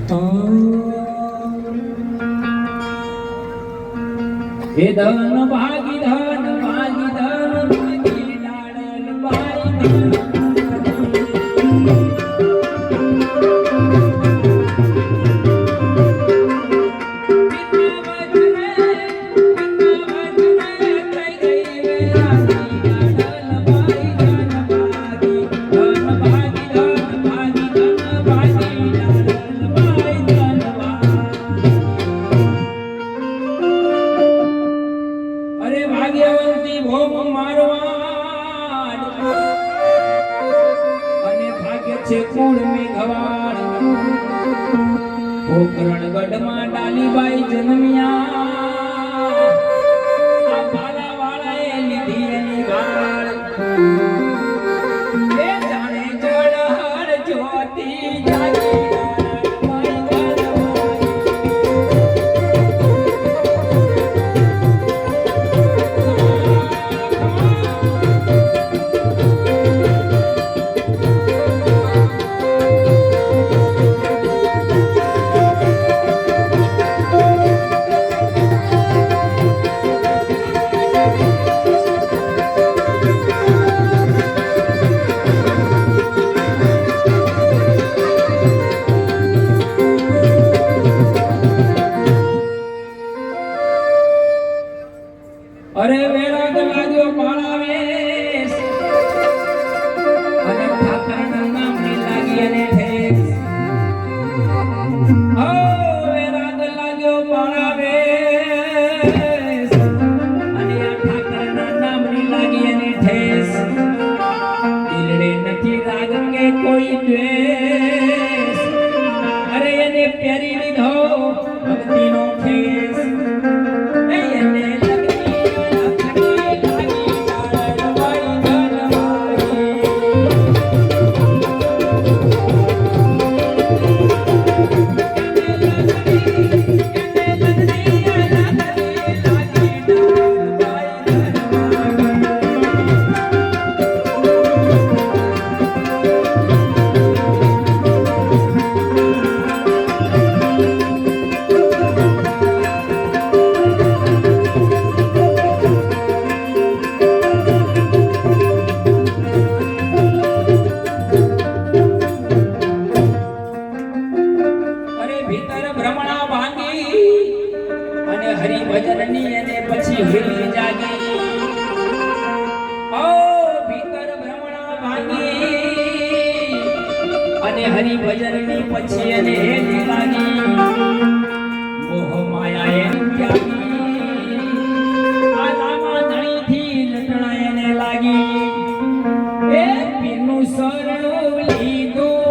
હે ધન ભાગી ધન ભાગી ધન ભાગી લાડલ ભાઈ ભાગ્યવંતી ભોગ મારવાડ અને ભાગ્ય છે કુળ મેઘવાડ પોકરણગઢ માં ડાલીબાઈ જન્મ્યા આ બાલાવાળાએ લીધી એની વાળ એ જાણે જળહર જ્યોતિ જાગી અરે વેરાગ લાગ્યો પાળાવેશ અને ઠાકરના નામની લાગી અને ઠેસ ઓ વેરાગ લાગ્યો પાળાવેશ અને આ ઠાકરના નામની લાગી અને ઠેસ દિલડે નથી રાગ કે કોઈ દ્વેષ અરે એને પ્યારી લીધો ભક્તિનો ખેસ એને ભજનની અને પછી હિલી જાગી ઓ ભીતર ભ્રમણા ભાગી અને હરિ ભજનની પછી અને હેલી લાગી મોહ માયા એમ ત્યાગી આ લામા ધણીથી લટણા એને લાગી એ પીરનું શરણું લીધું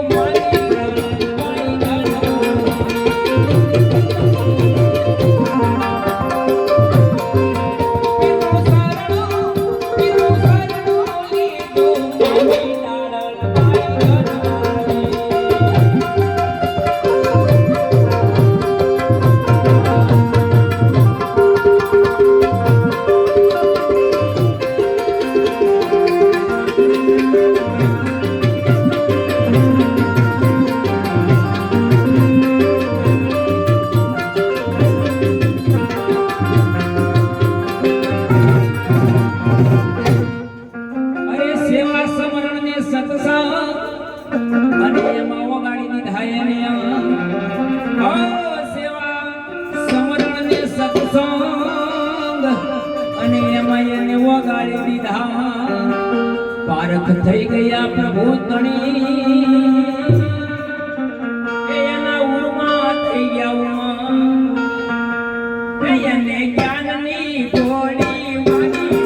અને એમાં એને વગાડી દીધા પારખ થઈ ગયા પ્રભુ ધણી એના ઉરમાં થઈ ગયા એને જ્ઞાનની ગોળી વાગી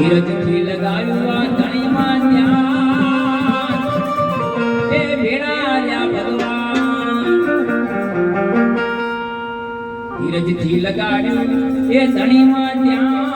ધીરજથી લગાવ્યું આ ધણીમાં ધ્યાન એ ભેળા રહ્યા ભગવાન ધીરજથી લગાડ્યું એ ધણીમાં ધ્યાન